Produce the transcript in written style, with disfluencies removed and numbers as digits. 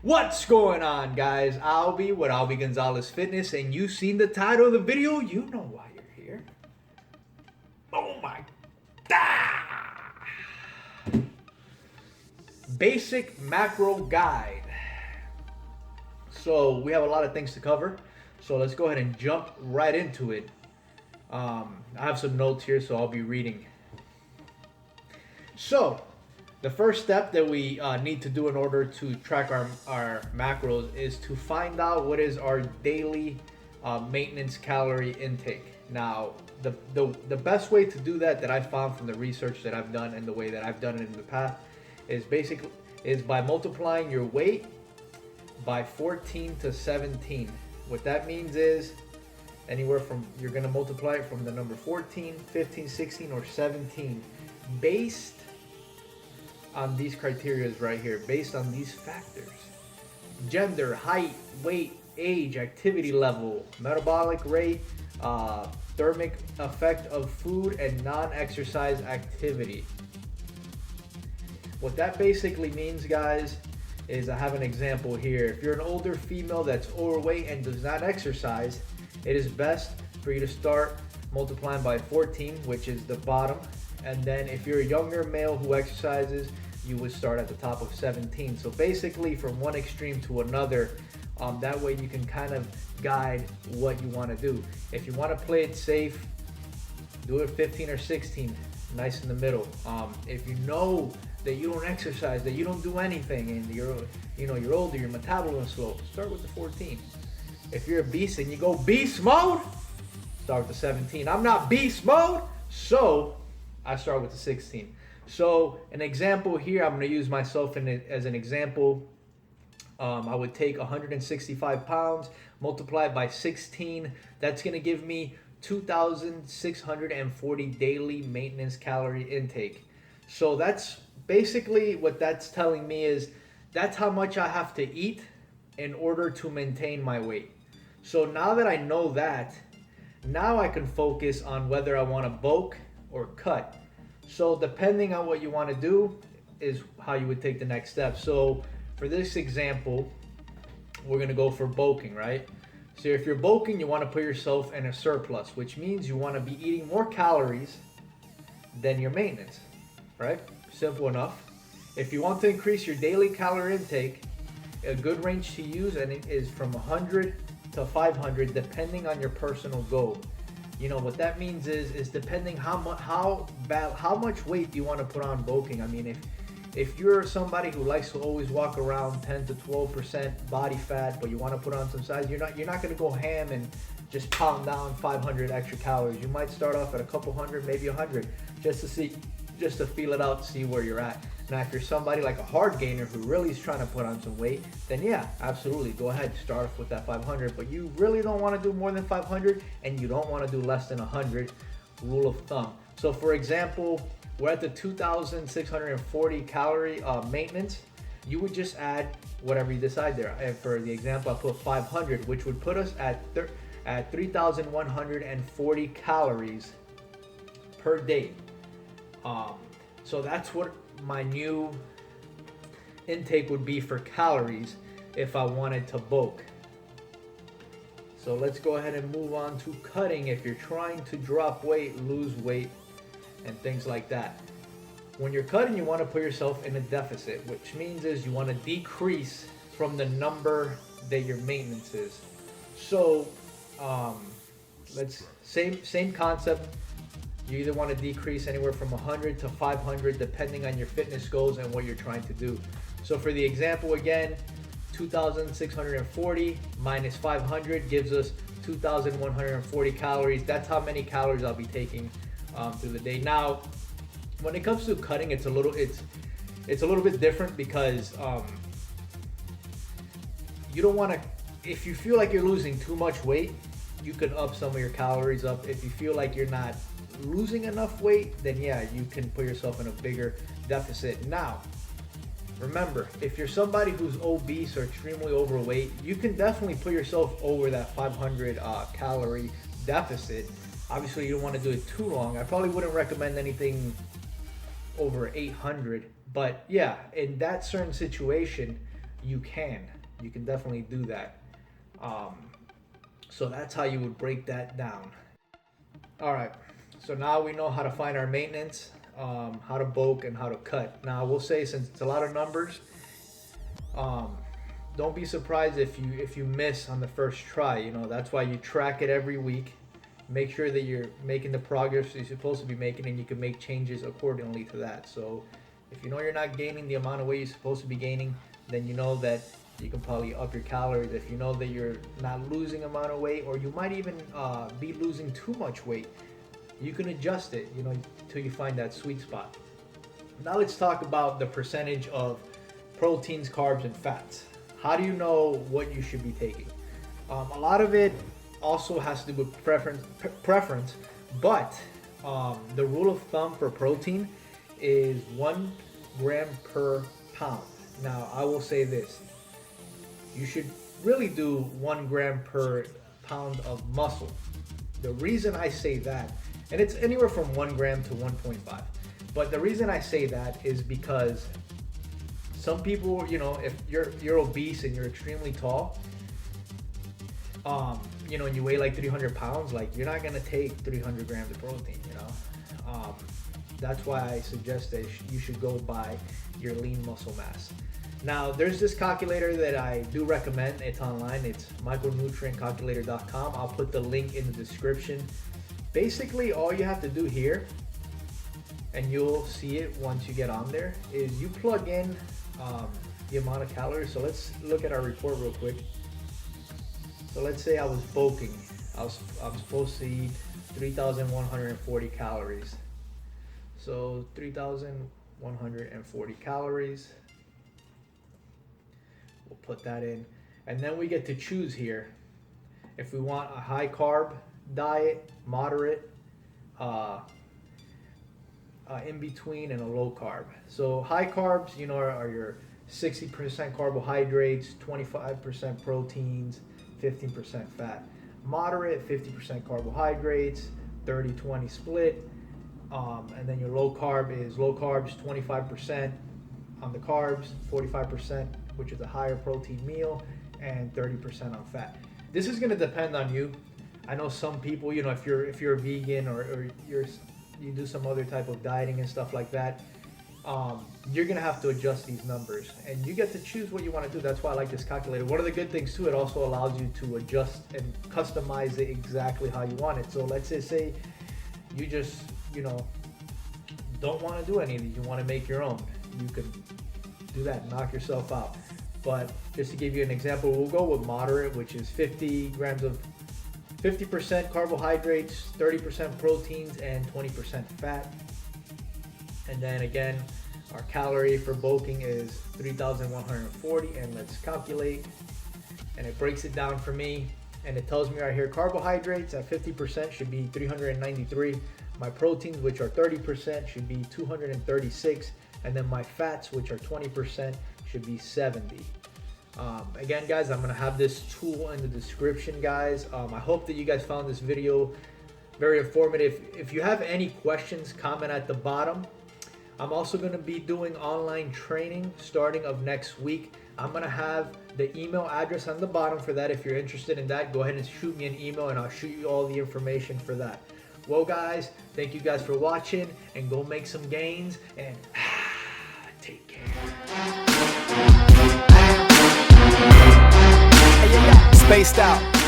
What's going on, guys? Alby with Alby Gonzalez Fitness, and you've seen the title of the video. You know why you're here. Oh my God! Basic macro guide. So we have a lot of things to cover. So let's go ahead and jump right into it. I have some notes here, so I'll be reading. So the first step that we need to do in order to track our macros is to find out what is our daily maintenance calorie intake. Now, the best way to do that I found from the research that I've done and the way that I've done it in the past is by multiplying your weight by 14 to 17. What that means is you're going to multiply it from the number 14, 15, 16, or 17 based on these criteria right here, based on these factors: gender, height, weight, age, activity level, metabolic rate, thermic effect of food, and non-exercise activity. What that basically means, guys, is I have an example here. If you're an older female that's overweight and does not exercise, it is best for you to start multiplying by 14, which is the bottom. And then if you're a younger male who exercises, you would start at the top of 17. So basically from one extreme to another, that way you can kind of guide what you want to do. If you want to play it safe, do it 15 or 16, nice in the middle. If you know that you don't exercise, that you don't do anything, and you're older, your metabolism is slow, start with the 14. If you're a beast and you go beast mode, start with the 17. I'm not beast mode, so I start with the 16. So an example here, I'm going to use myself as an example. I would take 165 pounds, multiply it by 16. That's going to give me 2,640 daily maintenance calorie intake. So that's basically what that's telling me, is that's how much I have to eat in order to maintain my weight. So now that I know that, now I can focus on whether I want to bulk or cut. So depending on what you want to do is how you would take the next step. So for this example, we're going to go for bulking, right? So if you're bulking, you want to put yourself in a surplus, which means you want to be eating more calories than your maintenance, right? Simple enough. If you want to increase your daily calorie intake, a good range to use and it is from 100 to 500 depending on your personal goal. You know what that means is depending how much weight do you want to put on bulking. I mean, if you're somebody who likes to always walk around 10 to 12% body fat, but you want to put on some size, you're not going to go ham and just pound down 500 extra calories. You might start off at a couple hundred, maybe 100, just to feel it out, see where you're at. Now, if you're somebody like a hard gainer who really is trying to put on some weight, then yeah, absolutely, go ahead, start off with that 500. But you really don't want to do more than 500, and you don't want to do less than 100, rule of thumb. So for example, we're at the 2,640 calorie maintenance. You would just add whatever you decide there. And for the example, I put 500, which would put us at 3,140 calories per day. So that's what my new intake would be for calories if I wanted to bulk. So let's go ahead and move on to cutting. If you're trying to drop weight, lose weight, and things like that. When you're cutting, you want to put yourself in a deficit, which means is you want to decrease from the number that your maintenance is. So same concept. You either want to decrease anywhere from 100 to 500 depending on your fitness goals and what you're trying to do. So for the example again, 2,640 minus 500 gives us 2,140 calories. That's how many calories I'll be taking through the day. Now, when it comes to cutting, it's a little bit different because you don't want to. If you feel like you're losing too much weight, you can up some of your calories up. If you feel like you're not losing enough weight, then yeah, you can put yourself in a bigger deficit. Now, remember, if you're somebody who's obese or extremely overweight, you can definitely put yourself over that 500 calorie deficit. Obviously, you don't want to do it too long. I probably wouldn't recommend anything over 800, but yeah, in that certain situation, you can definitely do that. So that's how you would break that down. All right, so now we know how to find our maintenance, how to bulk, and how to cut. Now I will say, since it's a lot of numbers, don't be surprised if you miss on the first try. You know, that's why you track it every week. Make sure that you're making the progress you're supposed to be making, and you can make changes accordingly to that. So if you know you're not gaining the amount of weight you're supposed to be gaining, then you know that you can probably up your calories. If you know that you're not losing amount of weight, or you might even be losing too much weight, you can adjust it, you know, until you find that sweet spot. Now let's talk about the percentage of proteins, carbs, and fats. How do you know what you should be taking? A lot of it also has to do with preference, but the rule of thumb for protein is 1 gram per pound. Now I will say this: you should really do 1 gram per pound of muscle. The reason I say that, and it's anywhere from 1 gram to 1.5, but the reason I say that is because some people, you know, if you're obese and you're extremely tall, you know, and you weigh like 300 pounds, like, you're not gonna take 300 grams of protein, you know. That's why I suggest that you should go by your lean muscle mass. Now, there's this calculator that I do recommend. It's online. It's Macronutrientcalculator.com. I'll put the link in the description. Basically, all you have to do here, and you'll see it once you get on there, is you plug in the amount of calories. So let's look at our report real quick. So let's say I was bulking. I'm supposed to eat 3,140 calories. So 3,140 calories. We'll put that in. And then we get to choose here if we want a high carb diet, moderate, in between, and a low carb. So high carbs, you know, are your 60% carbohydrates, 25% proteins, 15% fat. Moderate, 50% carbohydrates, 30-20 split. And then your low carb is low carbs, 25% on the carbs, 45%, which is a higher protein meal, and 30% on fat. This is going to depend on you. I know some people, you know, if you're a vegan, or you do some other type of dieting and stuff like that, you're gonna have to adjust these numbers, and you get to choose what you want to do. That's why I like this calculator. One of the good things too, it also allows you to adjust and customize it exactly how you want it. So let's just say you just, you know, don't want to do any of these, you want to make your own, you can do that and knock yourself out. But just to give you an example, we'll go with moderate, which is 50% carbohydrates, 30% proteins, and 20% fat. And then again, our calorie for bulking is 3,140, and let's calculate. And it breaks it down for me, and it tells me right here, carbohydrates at 50% should be 393. My proteins, which are 30%, should be 236. And then my fats, which are 20%, should be 70. Again, guys, I'm gonna have this tool in the description, guys. I hope that you guys found this video very informative. If you have any questions, comment at the bottom. I'm also gonna be doing online training starting of next week. I'm gonna have the email address on the bottom for that. If you're interested in that, go ahead and shoot me an email, and I'll shoot you all the information for that. Well, guys, thank you guys for watching, and go make some gains, and take care. Spaced out.